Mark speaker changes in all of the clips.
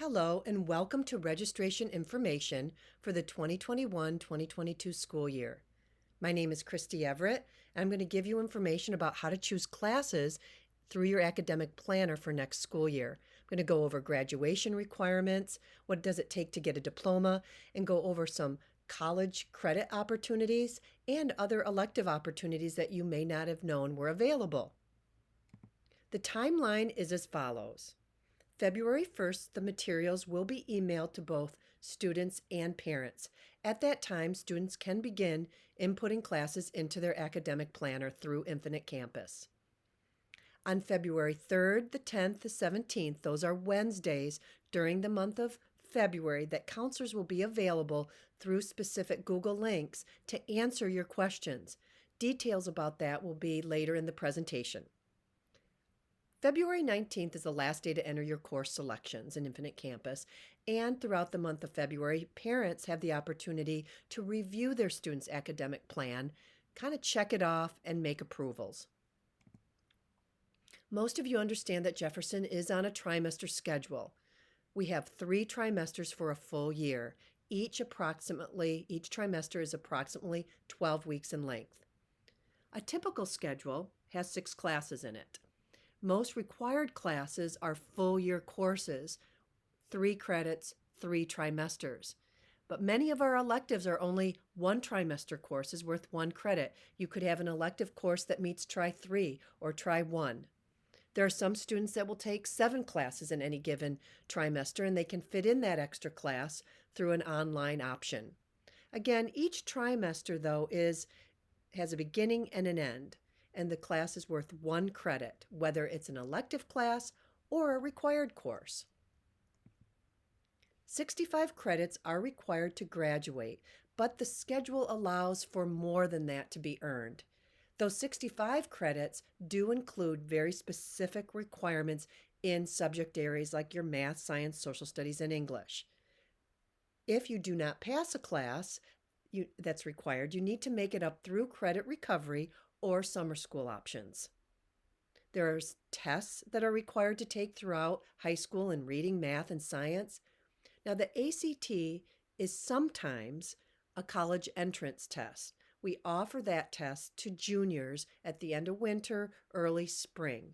Speaker 1: Hello and welcome to registration information for the 2021-2022 school year. My name is Christy Everett, and I'm going to give you information about how to choose classes through your academic planner for next school year. I'm going to go over graduation requirements, what does it take to get a diploma, and go over some college credit opportunities and other elective opportunities that you may not have known were available. The timeline is as follows. February 1st, the materials will be emailed to both students and parents. At that time, students can begin inputting classes into their academic planner through Infinite Campus. On February 3rd, the 10th, the 17th, those are Wednesdays during the month of February that counselors will be available through specific Google links to answer your questions. Details about that will be later in the presentation. February 19th is the last day to enter your course selections in Infinite Campus, and throughout the month of February, parents have the opportunity to review their students' academic plan, kind of check it off, and make approvals. Most of you understand that Jefferson is on a trimester schedule. We have 3 trimesters for a full year. Each trimester is approximately 12 weeks in length. A typical schedule has 6 classes in it. Most required classes are full-year courses, 3 credits, 3 trimesters. But many of our electives are only 1 trimester courses worth 1 credit. You could have an elective course that meets Tri 3 or Tri 1. There are some students that will take 7 classes in any given trimester, and they can fit in that extra class through an online option. Again, each trimester, though, has a beginning and an end, and the class is worth 1 credit, whether it's an elective class or a required course. 65 credits are required to graduate, but the schedule allows for more than that to be earned. Those 65 credits do include very specific requirements in subject areas like your math, science, social studies, and English. If you do not pass a class that's required, you need to make it up through credit recovery or summer school options. There are tests that are required to take throughout high school in reading, math, and science. Now, the ACT is sometimes a college entrance test. We offer that test to juniors at the end of winter, early spring.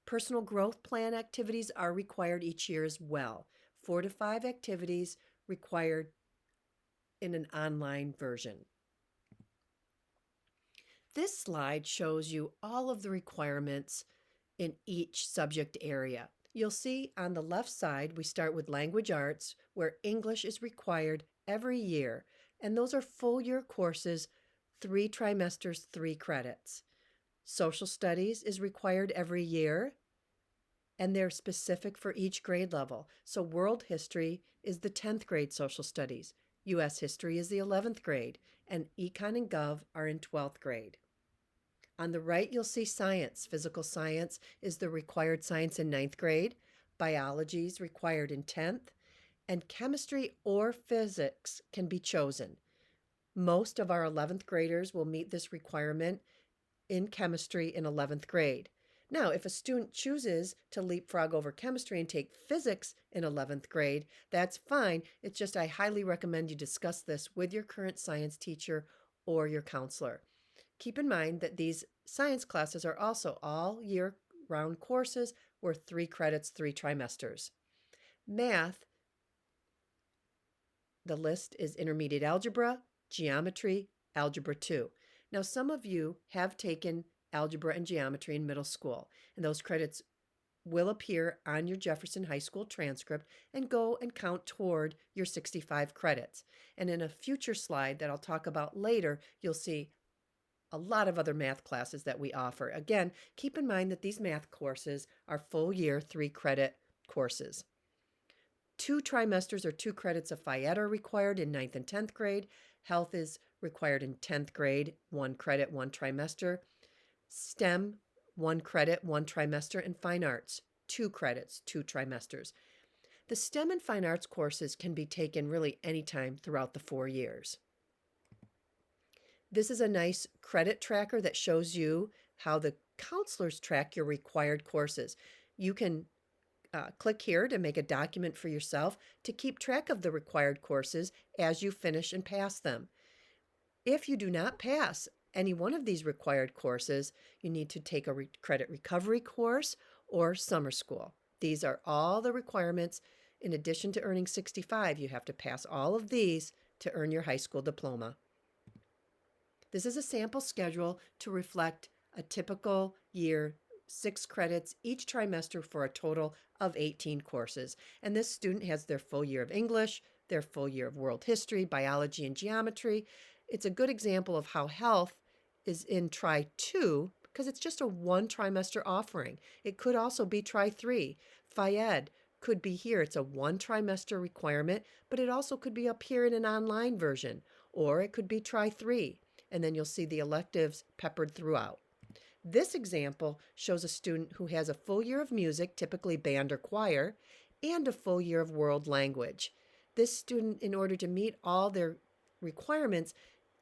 Speaker 1: Personal growth plan activities are required each year as well. 4 to 5 activities required in an online version. This slide shows you all of the requirements in each subject area. You'll see on the left side, we start with language arts, where English is required every year, and those are full year courses, 3 trimesters, 3 credits. Social studies is required every year, and they're specific for each grade level. So world history is the 10th grade social studies. U.S. history is the 11th grade, and econ and gov are in 12th grade. On the right, you'll see science. Physical science is the required science in 9th grade. Biology is required in 10th, and chemistry or physics can be chosen. Most of our 11th graders will meet this requirement in chemistry in 11th grade. Now, if a student chooses to leapfrog over chemistry and take physics in 11th grade, that's fine. It's just I highly recommend you discuss this with your current science teacher or your counselor. Keep in mind that these science classes are also all year-round courses worth 3 credits, 3 trimesters. Math, the list is intermediate algebra, geometry, algebra 2. Now, some of you have taken algebra and geometry in middle school, and those credits will appear on your Jefferson High School transcript and go and count toward your 65 credits. And in a future slide that I'll talk about later, you'll see a lot of other math classes that we offer. Again, keep in mind that these math courses are full year 3 credit courses. 2 trimesters or 2 credits of Phi Ed are required in 9th and 10th grade. Health is required in 10th grade, 1 credit, 1 trimester. STEM, 1 credit, 1 trimester, and Fine Arts, 2 credits, 2 trimesters. The STEM and Fine Arts courses can be taken really anytime throughout the 4 years. This is a nice credit tracker that shows you how the counselors track your required courses. You can click here to make a document for yourself to keep track of the required courses as you finish and pass them. If you do not pass any one of these required courses, you need to take a credit recovery course or summer school. These are all the requirements. In addition to earning 65, you have to pass all of these to earn your high school diploma. This is a sample schedule to reflect a typical year, 6 credits each trimester for a total of 18 courses. And this student has their full year of English, their full year of world history, biology, and geometry. It's a good example of how health is in Tri 2 because it's just a one trimester offering. It could also be Tri 3. Phy-Ed could be here. It's a one trimester requirement, but it also could be up here in an online version, or it could be Tri 3. And then you'll see the electives peppered throughout. This example shows a student who has a full year of music, typically band or choir, and a full year of world language. This student, in order to meet all their requirements,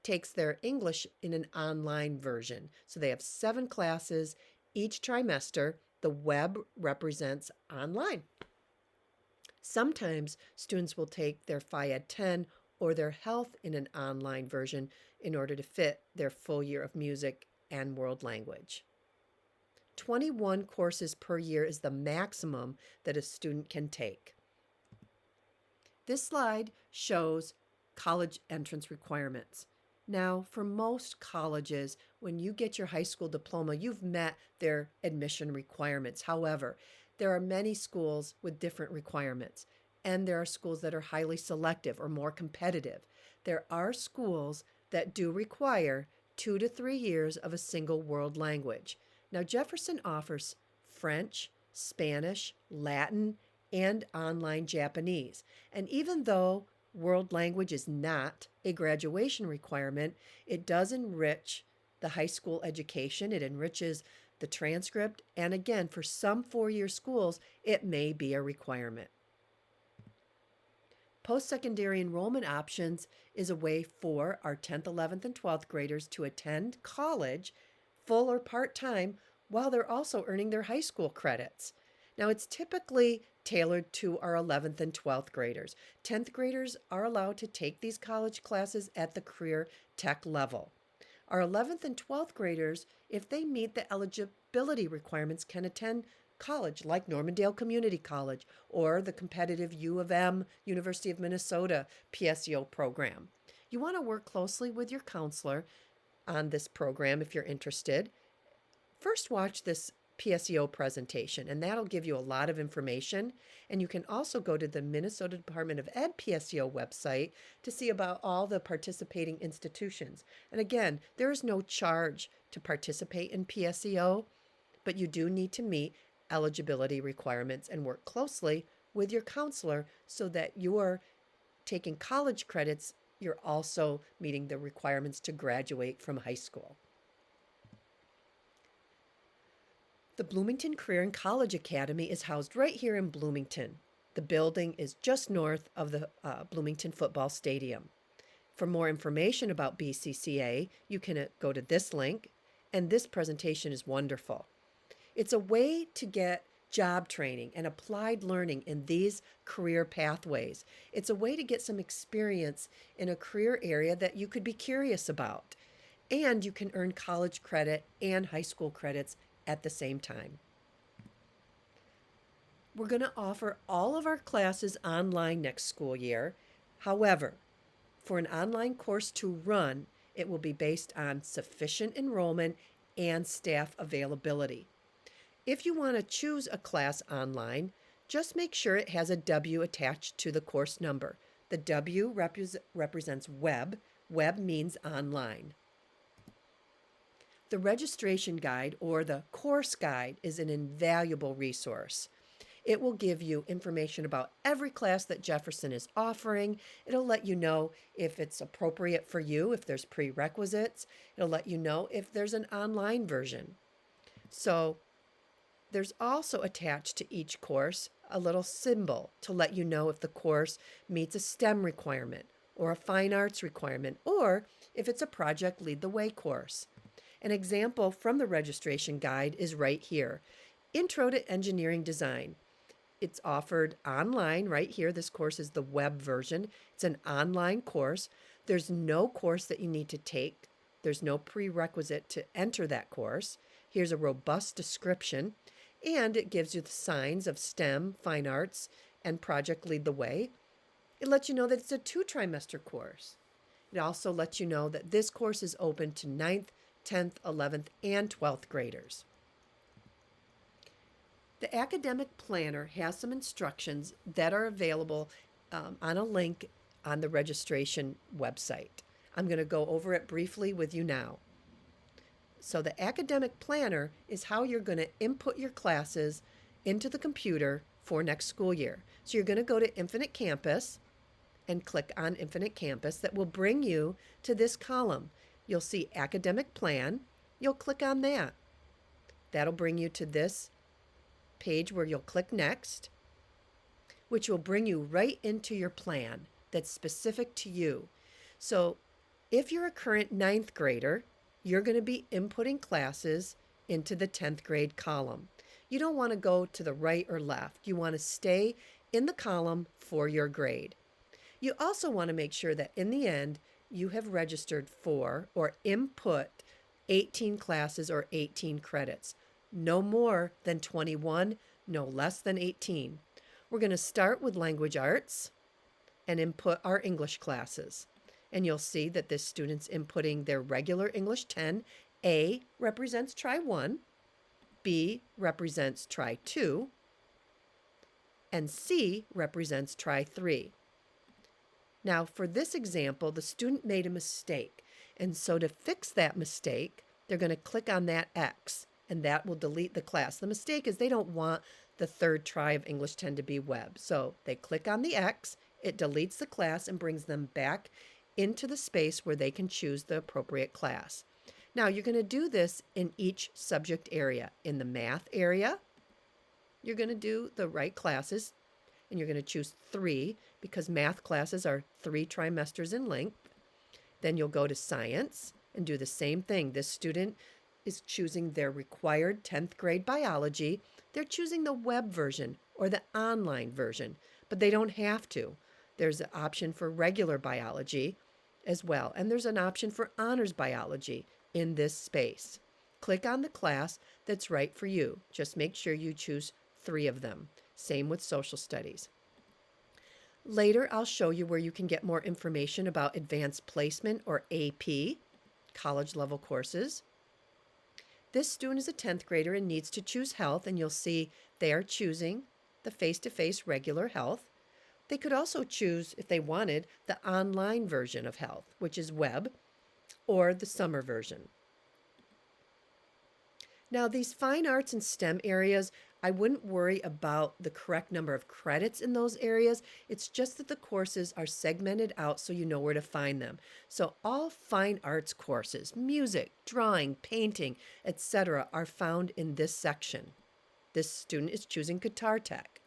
Speaker 1: takes their English in an online version. So they have 7 classes each trimester. The web represents online. Sometimes students will take their Phy-Ed 10 or their health in an online version in order to fit their full year of music and world language. 21 courses per year is the maximum that a student can take. This slide shows college entrance requirements. Now, for most colleges, when you get your high school diploma, you've met their admission requirements. However, there are many schools with different requirements, and there are schools that are highly selective or more competitive. There are schools that do require 2 to 3 years of a single world language. Now, Jefferson offers French, Spanish, Latin, and online Japanese. And even though world language is not a graduation requirement, it does enrich the high school education. It enriches the transcript. And again, for some 4-year schools, it may be a requirement. Postsecondary enrollment options is a way for our 10th, 11th, and 12th graders to attend college full or part-time while they're also earning their high school credits. Now, it's typically tailored to our 11th and 12th graders. 10th graders are allowed to take these college classes at the career tech level. Our 11th and 12th graders, if they meet the eligibility requirements, can attend college like Normandale Community College or the competitive U of M, University of Minnesota PSEO program. You want to work closely with your counselor on this program if you're interested. First, watch this PSEO presentation, and that'll give you a lot of information. And you can also go to the Minnesota Department of Ed PSEO website to see about all the participating institutions. And again, there is no charge to participate in PSEO, but you do need to meet eligibility requirements and work closely with your counselor so that you're taking college credits, you're also meeting the requirements to graduate from high school. The Bloomington Career and College Academy is housed right here in Bloomington. The building is just north of the Bloomington Football Stadium. For more information about BCCA, you can go to this link, and this presentation is wonderful. It's a way to get job training and applied learning in these career pathways. It's a way to get some experience in a career area that you could be curious about. And you can earn college credit and high school credits at the same time. We're going to offer all of our classes online next school year. However, for an online course to run, it will be based on sufficient enrollment and staff availability. If you want to choose a class online, just make sure it has a W attached to the course number. The W represents web. Web means online. The registration guide or the course guide is an invaluable resource. It will give you information about every class that Jefferson is offering. It'll let you know if it's appropriate for you, if there's prerequisites. It'll let you know if there's an online version. So there's also attached to each course a little symbol to let you know if the course meets a STEM requirement or a fine arts requirement, or if it's a Project Lead the Way course. An example from the registration guide is right here. Intro to Engineering Design. It's offered online right here. This course is the web version. It's an online course. There's no course that you need to take. There's no prerequisite to enter that course. Here's a robust description, and it gives you the signs of STEM, fine arts, and Project Lead the Way. It lets you know that it's a 2-trimester course. It also lets you know that this course is open to 9th, 10th, 11th, and 12th graders. The academic planner has some instructions that are available on a link on the registration website. I'm going to go over it briefly with you now. So the academic planner is how you're going to input your classes into the computer for next school year. So you're going to go to Infinite Campus and click on Infinite Campus. That will bring you to this column. You'll see Academic Plan. You'll click on that. That'll bring you to this page where you'll click Next, which will bring you right into your plan that's specific to you. So if you're a current 9th grader, you're going to be inputting classes into the 10th grade column. You don't want to go to the right or left. You want to stay in the column for your grade. You also want to make sure that in the end, you have registered for or input 18 classes or 18 credits. No more than 21, no less than 18. We're going to start with language arts and input our English classes. And you'll see that this student's inputting their regular English 10. A represents try 1, B represents try 2, and C represents try 3. Now, for this example, the student made a mistake. And so to fix that mistake, they're going to click on that X, and that will delete the class. The mistake is they don't want the third try of English 10 to be web. So they click on the X, it deletes the class and brings them back into the space where they can choose the appropriate class. Now, you're going to do this in each subject area. In the math area, you're going to do the right classes, and you're going to choose 3 because math classes are 3 trimesters in length. Then you'll go to science and do the same thing. This student is choosing their required 10th grade biology. They're choosing the web version or the online version, but they don't have to. There's an option for regular biology as well, and there's an option for honors biology in this space. Click on the class that's right for you. Just make sure you choose 3 of them. Same with social studies. Later, I'll show you where you can get more information about advanced placement or AP, college level courses. This student is a 10th grader and needs to choose health, and you'll see they are choosing the face-to-face regular health. They could also choose, if they wanted, the online version of health, which is web, or the summer version. Now, these fine arts and STEM areas, I wouldn't worry about the correct number of credits in those areas. It's just that the courses are segmented out so you know where to find them. So all fine arts courses, music, drawing, painting, etc., are found in this section. This student is choosing guitar tech.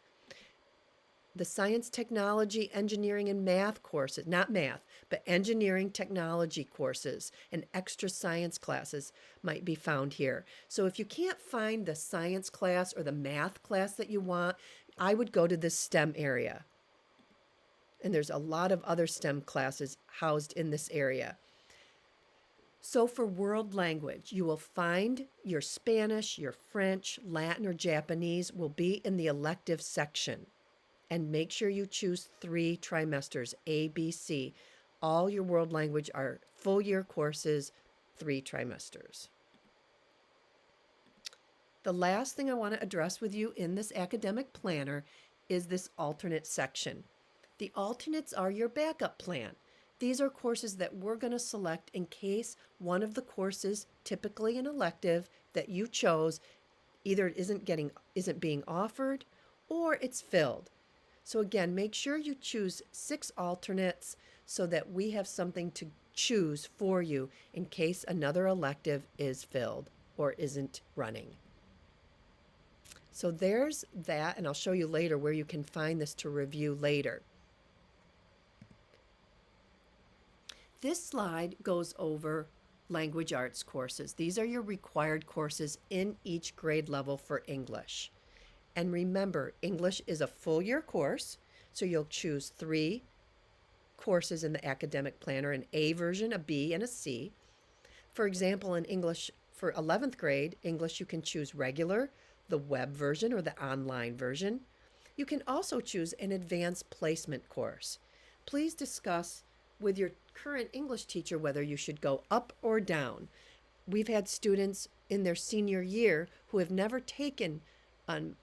Speaker 1: The science, technology, engineering, and math courses, not math, but engineering technology courses and extra science classes might be found here. So if you can't find the science class or the math class that you want, I would go to this STEM area. And there's a lot of other STEM classes housed in this area. So for world language, you will find your Spanish, your French, Latin, or Japanese will be in the elective section. And make sure you choose 3 trimesters, A, B, C. All your world language are full year courses, 3 trimesters. The last thing I want to address with you in this academic planner is this alternate section. The alternates are your backup plan. These are courses that we're going to select in case one of the courses, typically an elective, that you chose either isn't being offered or it's filled. So again, make sure you choose 6 alternates so that we have something to choose for you in case another elective is filled or isn't running. So there's that, and I'll show you later where you can find this to review later. This slide goes over language arts courses. These are your required courses in each grade level for English. And remember, English is a full year course, so you'll choose 3 courses in the academic planner, an A version, a B, and a C. For example, in English for 11th grade, English you can choose regular, the web version, or the online version. You can also choose an advanced placement course. Please discuss with your current English teacher whether you should go up or down. We've had students in their senior year who have never taken an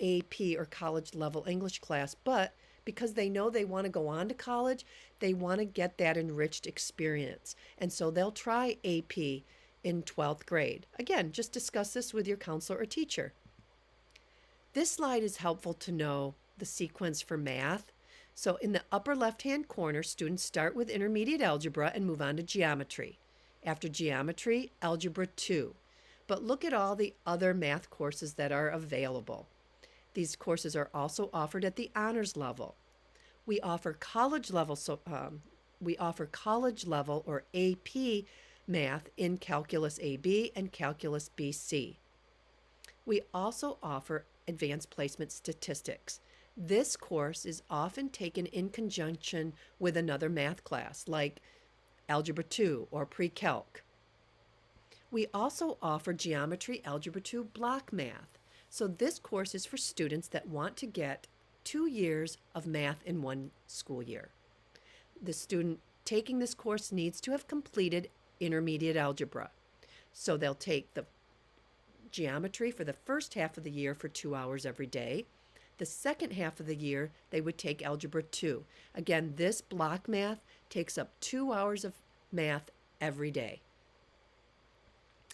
Speaker 1: AP or college level English class, but because they know they want to go on to college, they want to get that enriched experience. And so they'll try AP in 12th grade. Again, just discuss this with your counselor or teacher. This slide is helpful to know the sequence for math. So in the upper left-hand corner, students start with intermediate algebra and move on to geometry. After geometry, algebra 2. But look at all the other math courses that are available. These courses are also offered at the honors level. We offer college level or AP math in Calculus AB and Calculus BC. We also offer advanced placement statistics. This course is often taken in conjunction with another math class like Algebra 2 or Pre-Calc. We also offer Geometry Algebra 2 block math. So this course is for students that want to get 2 years of math in one school year. The student taking this course needs to have completed intermediate algebra. So they'll take the geometry for the first half of the year for 2 hours every day. The second half of the year, they would take Algebra 2. Again, this block math takes up 2 hours of math every day.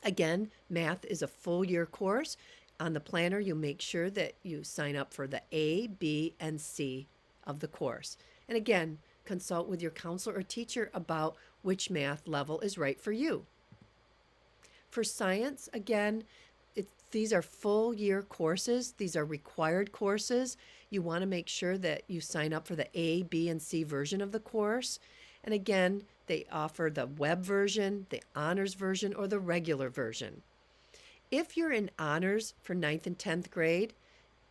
Speaker 1: Again, math is a full year course. On the planner, you make sure that you sign up for the A, B, and C of the course. And again, consult with your counselor or teacher about which math level is right for you. For science, again, these are full year courses. These are required courses. You want to make sure that you sign up for the A, B, and C version of the course. And again, they offer the web version, the honors version, or the regular version. If you're in honors for 9th and 10th grade,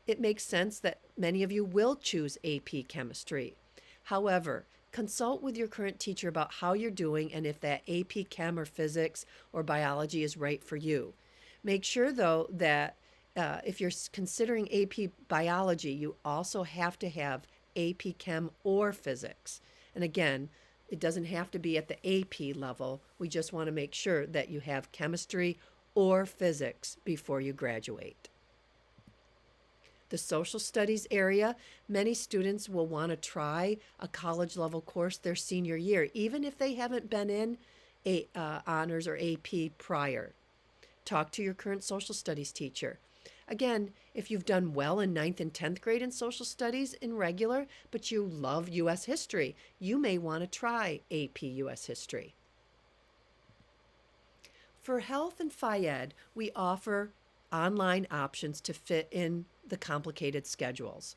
Speaker 1: it makes sense that many of you will choose AP Chemistry. However, consult with your current teacher about how you're doing and if that AP Chem or Physics or Biology is right for you. Make sure, though, that if you're considering AP Biology, you also have to have AP Chem or Physics. And again, it doesn't have to be at the AP level. We just want to make sure that you have chemistry or physics before you graduate. The social studies area, many students will want to try a college level course their senior year, even if they haven't been in honors or AP prior. Talk to your current social studies teacher. Again, if you've done well in 9th and 10th grade in social studies in regular, but you love U.S. history, you may want to try AP U.S. history. For health and Phy-Ed, we offer online options to fit in the complicated schedules.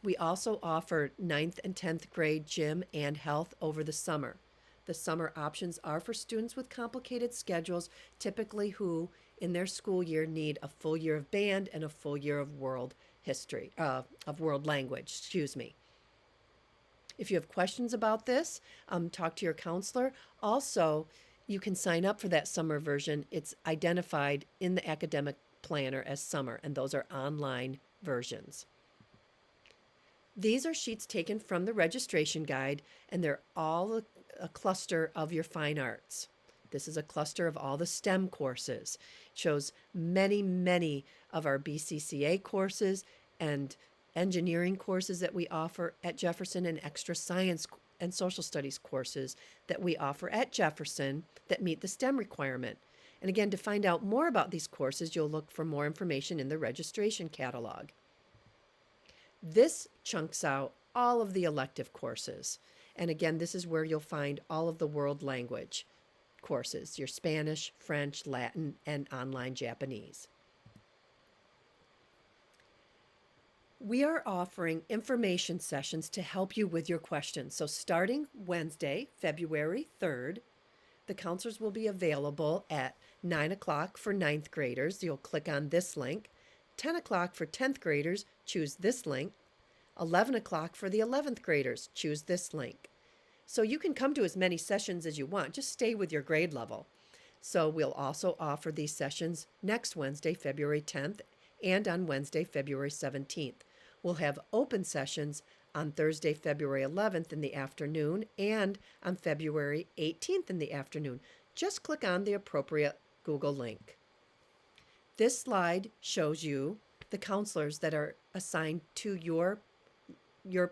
Speaker 1: We also offer 9th and 10th grade gym and health over the summer. The summer options are for students with complicated schedules, typically who in their school year need a full year of band and a full year of world language. If you have questions about this, talk to your counselor. Also, you can sign up for that summer version. It's identified in the academic planner as summer, and those are online versions. These are sheets taken from the registration guide, and they're all a cluster of your fine arts. This is a cluster of all the STEM courses. It shows many of our BCCA courses and engineering courses that we offer at Jefferson, and extra science and social studies courses that we offer at Jefferson that meet the STEM requirement. And again, to find out more about these courses, you'll look for more information in the registration catalog. This chunks out all of the elective courses. And again, this is where you'll find all of the world language courses, your Spanish, French, Latin, and online Japanese. We are offering information sessions to help you with your questions. So starting Wednesday, February 3rd, the counselors will be available at 9 o'clock for 9th graders. You'll click on this link, 10 o'clock for 10th graders, choose this link. 11 o'clock for the 11th graders, choose this link. So you can come to as many sessions as you want, just stay with your grade level. So we'll also offer these sessions next Wednesday, February 10th, and on Wednesday, February 17th. We'll have open sessions on Thursday, February 11th in the afternoon and on February 18th in the afternoon. Just click on the appropriate Google link. This slide shows you the counselors that are assigned to your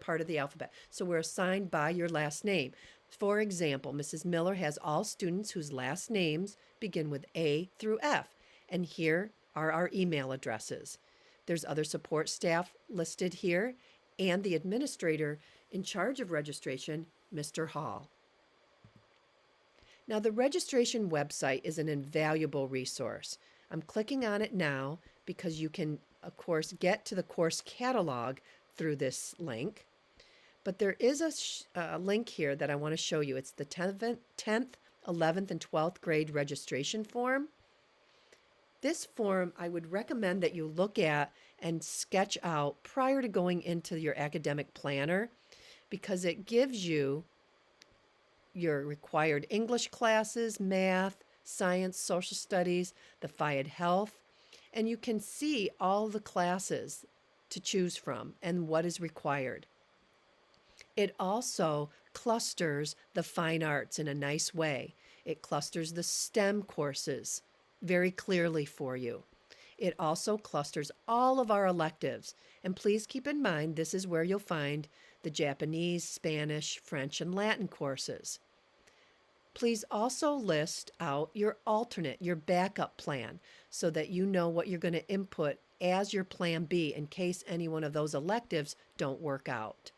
Speaker 1: part of the alphabet. So we're assigned by your last name. For example, Mrs. Miller has all students whose last names begin with A through F, and here are our email addresses. There's other support staff listed here, and the administrator in charge of registration, Mr. Hall. Now, the registration website is an invaluable resource. I'm clicking on it now because you can, of course, get to the course catalog through this link. But there is a link here that I want to show you. It's the 10th, 11th, and 12th grade registration form. This form I would recommend that you look at and sketch out prior to going into your academic planner, because it gives you your required English classes, math, science, social studies, the PHYED health, and you can see all the classes to choose from and what is required. It also clusters the fine arts in a nice way. It clusters the STEM courses very clearly for you. It also clusters all of our electives. And please keep in mind, this is where you'll find the Japanese, Spanish, French, and Latin courses. Please also list out your alternate, your backup plan, so that you know what you're going to input as your plan B in case any one of those electives don't work out.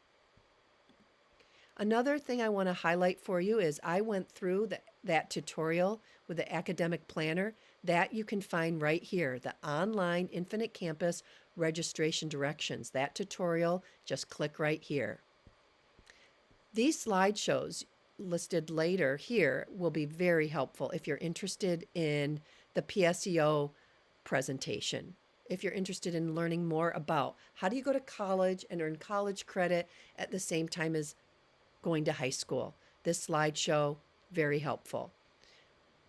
Speaker 1: Another thing I want to highlight for you is I went through that tutorial with the academic planner that you can find right here, the online Infinite Campus registration directions. That tutorial, just click right here. These slideshows listed later here will be very helpful if you're interested in the PSEO presentation. If you're interested in learning more about how do you go to college and earn college credit at the same time as going to high school. This slideshow, very helpful.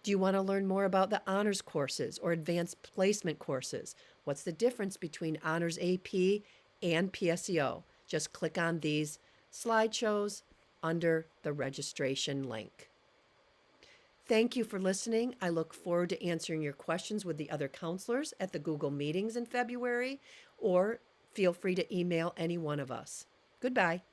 Speaker 1: Do you want to learn more about the honors courses or advanced placement courses? What's the difference between honors AP and PSEO? Just click on these slideshows under the registration link. Thank you for listening. I look forward to answering your questions with the other counselors at the Google meetings in February, or feel free to email any one of us. Goodbye.